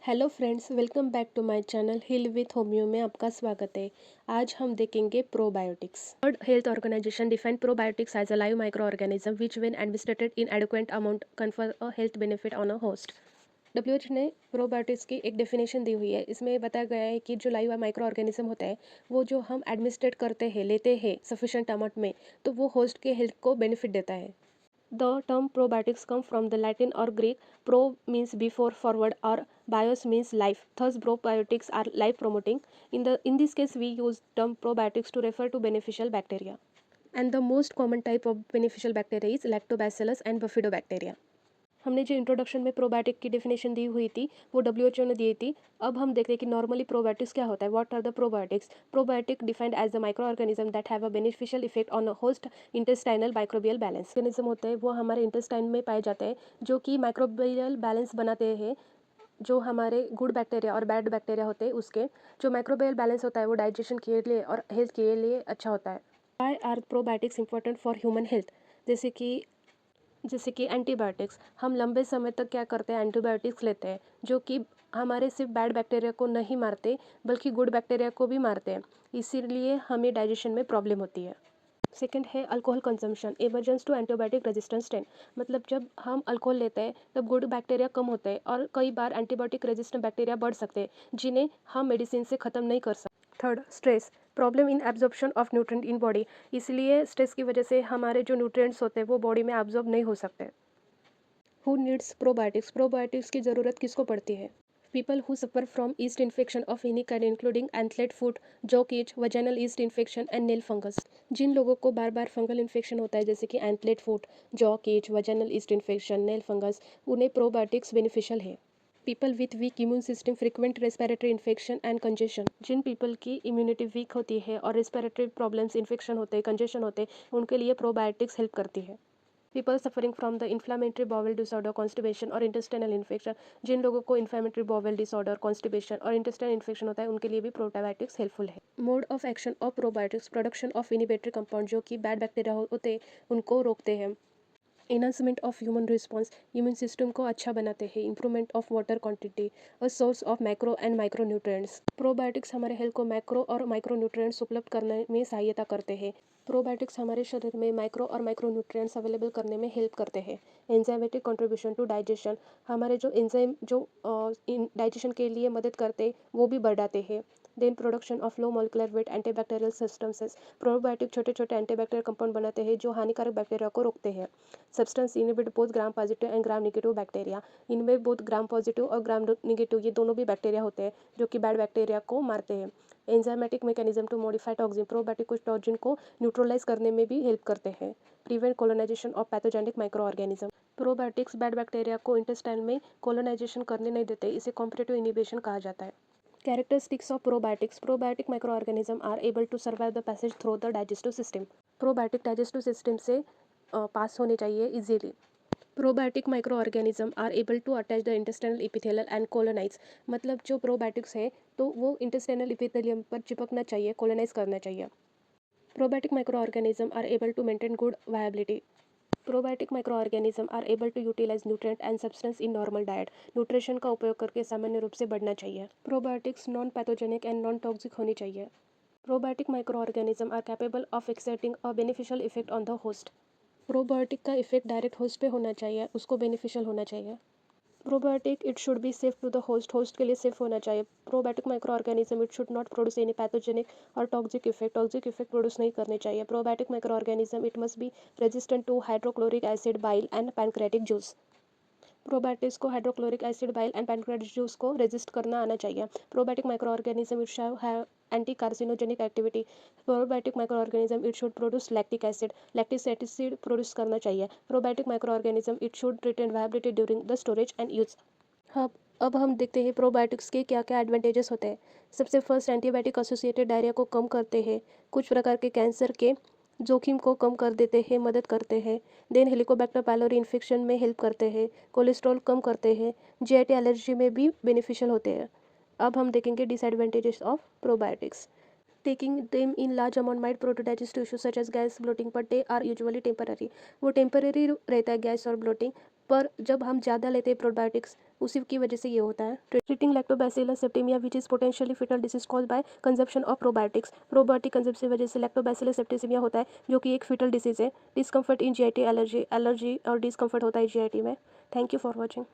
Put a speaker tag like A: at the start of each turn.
A: Hello friends, welcome back to my channel heal with homeo में आपका स्वागत है। आज हम देखेंगे probiotics. World health organisation define probiotics as a live micro organism which when administered in adequate amount confer a health benefit on a host. WH ने probiotics की एक डेफिनेशन दी हुई है। इसमें बताया गया है कि जो लाइव माइक्रो ऑर्गेनिज्म होता है वो जो हम एडमिनिस्ट्रेट करते हैं, लेते हैं सफिशेंट अमाउंट में, तो वो होस्ट के हेल्थ को बेनिफिट देता है। The term probiotics come from the Latin or Greek. Pro means before, forward, or bios means life. Thus, probiotics are life promoting. In this case, we use term probiotics to refer to beneficial bacteria. And the most common type of beneficial bacteria is Lactobacillus and Bifidobacteria. हमने जो introduction में probiotic की definition दी हुई थी वो WHO ने दी थी। अब हम देखते हैं कि नॉर्मली प्रोबायोटिक्स क्या होता है। What are the probiotics? Probiotic defined as the micro organism that have a beneficial effect on host intestinal microbial balance. Organism होते हैं वो हमारे इंटेस्टाइन में पाए जाते हैं जो कि माइक्रोबियल बैलेंस बनाते हैं। जो हमारे गुड बैक्टीरिया और बैड बैक्टीरिया होते हैं उसके जो माइक्रोबियल बैलेंस होता है वो डाइजेशन के लिए और हेल्थ के लिए अच्छा होता है। Why are probiotics important for human health? जैसे कि एंटीबायोटिक्स, हम लंबे समय तक क्या करते हैं, एंटीबायोटिक्स लेते हैं जो कि हमारे सिर्फ बैड बैक्टीरिया को नहीं मारते बल्कि गुड बैक्टीरिया को भी मारते हैं, इसीलिए हमें डाइजेशन में प्रॉब्लम होती है। सेकेंड है alcohol consumption, emergence to antibiotic resistance strain. मतलब जब हम अल्कोहल लेते हैं तब गुड बैक्टीरिया कम होते हैं और कई बार एंटीबायोटिक रेजिस्टेंट बैक्टीरिया बढ़ सकते हैं जिन्हें हम मेडिसिन से ख़त्म नहीं कर सकते। Third, stress, problem in absorption of nutrient in body. इसलिए स्ट्रेस की वजह से हमारे जो न्यूट्रिएंट्स होते हैं वो बॉडी में एब्जॉर्ब नहीं हो सकते। Who needs probiotics? प्रोबायोटिक्स की ज़रूरत किसको पड़ती है? People who suffer from yeast infection of any kind including athlete foot, jock itch, vaginal yeast infection and nail fungus. जिन लोगों को बार बार फंगल इन्फेक्शन होता है जैसे कि athlete foot, jock itch, vaginal yeast infection, nail fungus, उन्हें probiotics beneficial है। People with weak immune system, frequent respiratory infection and congestion. जिन पीपल की इम्यूनिटी वीक होती है और रेस्पिरेटरी प्रॉब्लम्स, इन्फेक्शन होते हैं, कंजेशन होते हैं, उनके लिए प्रोबायोटिक्स हेल्प करती है। People suffering from the inflammatory bowel disorder, constipation और इंटेस्टाइनल इन्फेक्शन। जिन लोगों को इन्फ्लामेटरी बॉवल डिसऑर्डर, कॉन्स्टिपेशन और इंटेस्टाइनल इन्फेक्शन होता है उनके लिए भी प्रोबायोटिक्स हेल्पफुल है। Mode of action of probiotics, production of inhibitory compound जो कि बैड बैक्टीरिया होते हैं उनको रोकते हैं। Enhancement of human response, immune system को अच्छा बनाते हैं। Improvement of water quantity, a source of macro and micro nutrients. Probiotics हमारे हेल्थ को मैक्रो और माइक्रो न्यूट्रिएंट्स उपलब्ध करने में सहायता करते हैं। प्रोबायोटिक्स हमारे शरीर में माइक्रो और माइक्रो न्यूट्रिएंट्स अवेलेबल करने में हेल्प करते हैं। एंजाइमेटिक कंट्रीब्यूशन टू डाइजेशन, हमारे जो एंजाइम जो डाइजेशन के लिए मदद करते हैं वो भी बढ़ाते हैं। Then production of low molecular weight antibacterial substances, probiotic छोटे छोटे एंटीबैक्टीरियल कंपाउंड बनाते हैं जो हानिकारक बैक्टीरिया को रोकते हैं। Substance inhibit both gram positive and gram negative bacteria, इनमें बोथ ग्राम पॉजिटिव और ग्राम नेगेटिव ये दोनों भी बैक्टीरिया होते हैं जो कि बैड बैक्टीरिया को मारते हैं। Enzymatic mechanism to modify toxin, probiotic कुछ टॉक्सिन को न्यूट्रलाइज करने में भी हेल्प करते हैं। Prevent colonisation of pathogenic micro organism, probiotics bad bacteria को इंटेस्टाइन में कोलोनाइजेशन करने नहीं देते, इसे कॉम्पिटिटिव इनिबिशन कहा जाता है। Characteristics of probiotics, probiotic microorganisms are able to survive the passage through the digestive system. Probiotic digestive system से पास होने चाहिए easily. Probiotic micro organism are able to attach the intestinal epithelial and colonise, मतलब जो probiotics है तो वो intestinal epithelium पर चिपकना चाहिए, कोलोनाइज करना चाहिए। Probiotic micro organism are able to maintain good viability. Probiotic micro organism are able to utilise nutrient and substance in normal diet, nutrition का उपयोग करके सामान्य रूप से बढ़ना चाहिए। Probiotics non pathogenic and non toxic होनी चाहिए। Probiotic micro organism are capable of exerting a beneficial effect on the host. Probiotic का इफेक्ट डायरेक्ट होस्ट पे होना चाहिए, उसको बेनिफिशियल होना चाहिए। Probiotic it should be safe to the host, host के लिए सेफ होना चाहिए। Probiotic micro organism it should not produce any pathogenic और टॉक्सिक इफेक्ट प्रोड्यूस नहीं करने चाहिए। Probiotic micro organism it must be resistant to hydrochloric acid, bile and pancreatic juice. Probiotics को hydrochloric acid, bile and pancreatic juice को resist करना आना चाहिए। Probiotic micro organism it shall have anti carcinogenic activity. Probiotic micro organism it should produce lactic acid produce करना चाहिए। Probiotic micro organism it should retain viability during the storage and use. हाँ, अब हम देखते हैं प्रोबायोटिक्स के क्या क्या एडवांटेजेस होते हैं। सबसे फर्स्ट, एंटीबायोटिक एसोसिएटेड डायरिया को कम करते हैं, कुछ प्रकार के कैंसर के जोखिम को कम कर देते हैं, मदद करते हैं। देन हेलिकोबैक्टर पायलोरी इन्फेक्शन में हेल्प करते हैं, कोलेस्ट्रॉल कम करते हैं, जीआईटी एलर्जी में भी बेनिफिशियल होते हैं। अब हम देखेंगे disadvantages of probiotics. Taking them in large amount might produce digestive issue such as gas, bloating, but they are usually temporary. वो टेम्पररी रहता है गैस और ब्लोटिंग, पर जब हम ज़्यादा लेते हैं प्रोबायोटिक्स उसी की वजह से ये होता है। Treating lactobacillus septicemia which is potentially fatal disease caused by consumption of probiotics. Probiotic consumption की वजह से लैक्टोबैसिलस सेप्टिसिमिया होता है, जो कि एक फिटल डिसीज है। डिस्कम्फर्ट इन जीआईटी, एलर्जी और डिस्कम्फर्ट होता है जीआईटी में। Thank you for watching.